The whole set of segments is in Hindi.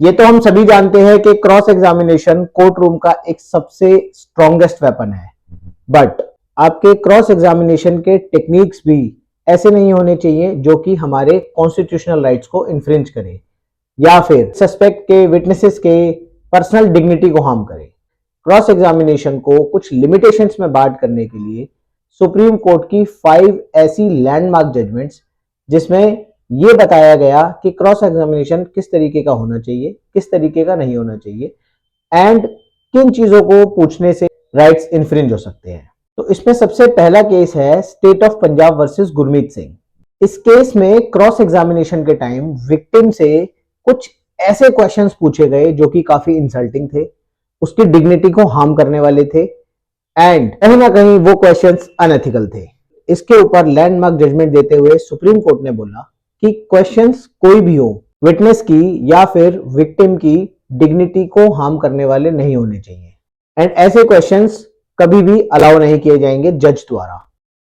ये तो हम सभी जानते हैं कि क्रॉस एग्जामिनेशन कोर्ट रूम का एक सबसे स्ट्रॉन्गेस्ट वेपन है, बट आपके क्रॉस एग्जामिनेशन के टेक्निक्स भी ऐसे नहीं होने चाहिए जो कि हमारे कॉन्स्टिट्यूशनल राइट्स को इन्फ्रिंज करे या फिर सस्पेक्ट के विटनेसेस के पर्सनल डिग्निटी को हार्म करे। क्रॉस एग्जामिनेशन को कुछ लिमिटेशंस में बांट करने के लिए सुप्रीम कोर्ट की 5 ऐसी लैंडमार्क जजमेंट्स जिसमें ये बताया गया कि क्रॉस एग्जामिनेशन किस तरीके का होना चाहिए, किस तरीके का नहीं होना चाहिए एंड किन चीजों को पूछने से राइट्स इन्फ्रिंज हो सकते हैं। तो इसमें सबसे पहला केस है state of Punjab versus Gurmeet Singh. इस केस में क्रॉस एग्जामिनेशन के टाइम विक्टिम से कुछ ऐसे क्वेश्चंस पूछे गए जो कि काफी इंसल्टिंग थे, उसकी डिग्निटी को हार्म करने वाले थे एंड कहीं ना कहीं वो क्वेश्चंस अनएथिकल थे। इसके ऊपर लैंडमार्क जजमेंट देते हुए सुप्रीम कोर्ट ने बोला कि क्वेश्चंस कोई भी हो, विटनेस की या फिर विक्टिम की डिग्निटी को हार्म करने वाले नहीं होने चाहिए एंड ऐसे क्वेश्चंस कभी भी अलाउ नहीं किए जाएंगे जज द्वारा।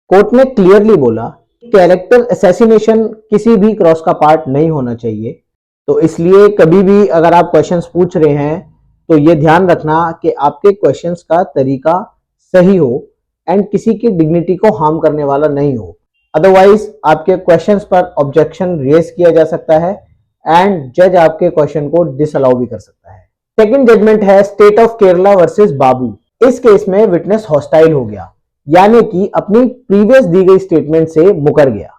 कोर्ट ने क्लियरली बोला कैरेक्टर असैसिनेशन किसी भी क्रॉस का पार्ट नहीं होना चाहिए। तो इसलिए कभी भी अगर आप क्वेश्चंस पूछ रहे हैं तो ये ध्यान रखना कि आपके क्वेश्चंस का तरीका सही हो एंड किसी की डिग्निटी को हार्म करने वाला नहीं हो, अदरवाइज आपके क्वेश्चंस पर ऑब्जेक्शन रेज किया जा सकता है एंड जज आपके क्वेश्चन को डिसअलाउ भी कर सकता है। सेकंड जजमेंट है स्टेट ऑफ केरला वर्सेस बाबू। इस केस में विटनेस हॉस्टाइल हो गया, यानी कि अपनी प्रीवियस दी गई स्टेटमेंट से मुकर गया।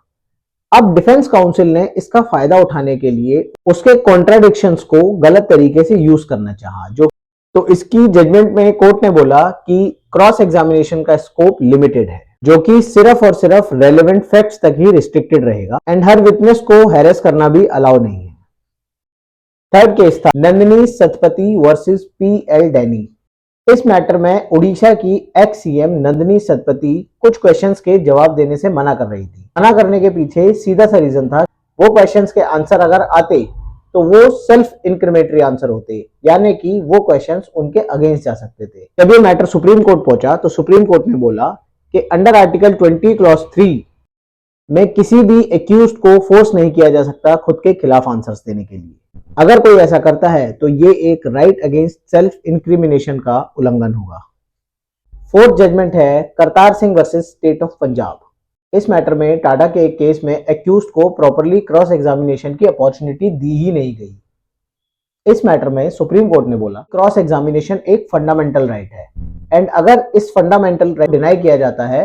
अब डिफेंस काउंसिल ने इसका फायदा उठाने के लिए उसके कॉन्ट्राडिक्शंस को गलत तरीके से यूज करना चाहा। तो इसकी जजमेंट में कोर्ट ने बोला कि क्रॉस एग्जामिनेशन का स्कोप लिमिटेड है, जो कि सिर्फ और सिर्फ रेलेवेंट फैक्ट्स तक ही रिस्ट्रिक्टेड रहेगा एंड हर विटनेस को हैरेस करना भी अलाउ नहीं है। थर्ड केस था Nandini Satpathy versus PL Danny. इस मैटर में उड़ीसा की एक्स सीएम नंदिनी सतपथी कुछ क्वेश्चंस के जवाब देने से मना कर रही थी। मना करने के पीछे सीधा सा रीजन था, वो क्वेश्चंस के आंसर अगर आते तो वो सेल्फ इंक्रिमेटरी आंसर होते, यानी कि वो क्वेश्चंस उनके अगेंस्ट जा सकते थे। जब ये मैटर सुप्रीम कोर्ट पहुंचा तो सुप्रीम कोर्ट ने बोला कि अंडर आर्टिकल 20 क्लॉज 3 में किसी भी एक्यूज को फोर्स नहीं किया जा सकता खुद के खिलाफ आंसर्स देने के लिए। अगर कोई ऐसा करता है तो ये एक राइट अगेंस्ट सेल्फ इंक्रिमिनेशन का उल्लंघन होगा। फोर्थ जजमेंट है Kartar Singh versus state of Punjab. इस मैटर में टाटा के एक केस में एक्यूज को प्रॉपरली क्रॉस एग्जामिनेशन की अपॉर्चुनिटी दी ही नहीं गई। इस मैटर में सुप्रीम कोर्ट ने बोला क्रॉस एग्जामिनेशन एक फंडामेंटल राइट है एंड अगर इस फंडामेंटल राइट डिनाई किया जाता है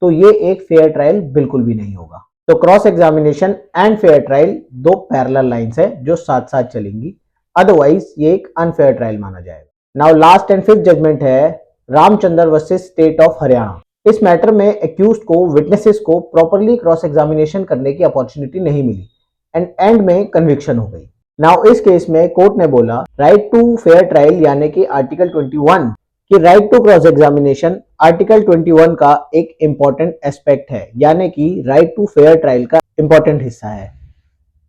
तो ये एक फेयर ट्रायल बिल्कुल भी नहीं होगा। तो cross examination and fair trial दो पैरेलल लाइंस है जो साथ साथ चलेंगी, अदरवाइज ये एक अनफेयर ट्रायल माना जाएगा। Now last and fifth judgment है Ramchandra versus state of Haryana. इस मैटर में एक्यूज्ड को विटनेसेस को प्रॉपरली क्रॉस एग्जामिनेशन करने की अपॉर्चुनिटी नहीं मिली एंड एंड में कन्विक्शन हो गई। नाउ इस केस में कोर्ट ने बोला राइट टू फेयर ट्रायल यानी कि आर्टिकल 21 कि right to cross examination article 21 का एक इंपॉर्टेंट एस्पेक्ट है, यानी कि राइट टू फेयर ट्रायल का इंपॉर्टेंट हिस्सा है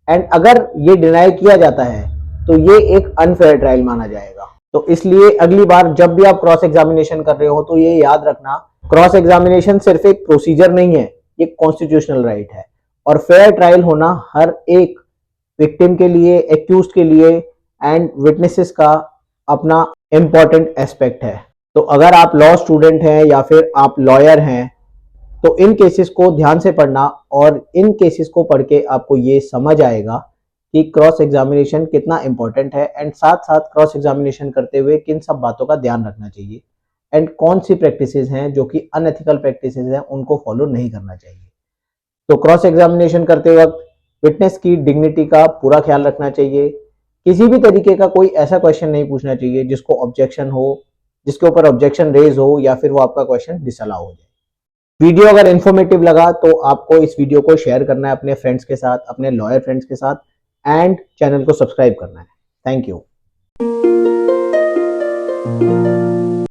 एंड अगर ये डिनाई किया जाता है तो ये एक अनफेयर ट्रायल माना जाएगा। तो इसलिए अगली बार जब भी आप क्रॉस एग्जामिनेशन कर रहे हो तो ये याद रखना क्रॉस एग्जामिनेशन सिर्फ एक प्रोसीजर नहीं है, ये कॉन्स्टिट्यूशनल राइट है और फेयर ट्रायल होना हर एक विक्टिम के लिए, एक्यूज्ड के लिए एंड विटनेसेस का अपना इंपॉर्टेंट एस्पेक्ट है। तो अगर आप लॉ स्टूडेंट हैं या फिर आप लॉयर हैं तो इन केसेस को ध्यान से पढ़ना और इन केसेस को पढ़ के आपको ये समझ आएगा कि क्रॉस एग्जामिनेशन कितना इंपॉर्टेंट है एंड साथ साथ क्रॉस एग्जामिनेशन करते हुए किन सब बातों का ध्यान रखना चाहिए एंड कौन सी प्रैक्टिसेस हैं जो कि अनएथिकल प्रैक्टिसेस हैं उनको फॉलो नहीं करना चाहिए। तो क्रॉस एग्जामिनेशन करते वक्त विटनेस की डिग्निटी का पूरा ख्याल रखना चाहिए। किसी भी तरीके का कोई ऐसा क्वेश्चन नहीं पूछना चाहिए जिसको ऑब्जेक्शन हो, जिसके ऊपर ऑब्जेक्शन रेज हो या फिर वो आपका क्वेश्चन डिसअलाउ हो जाए। वीडियो अगर इन्फॉर्मेटिव लगा तो आपको इस वीडियो को शेयर करना है अपने फ्रेंड्स के साथ, अपने लॉयर फ्रेंड्स के साथ एंड चैनल को सब्सक्राइब करना है। Thank you.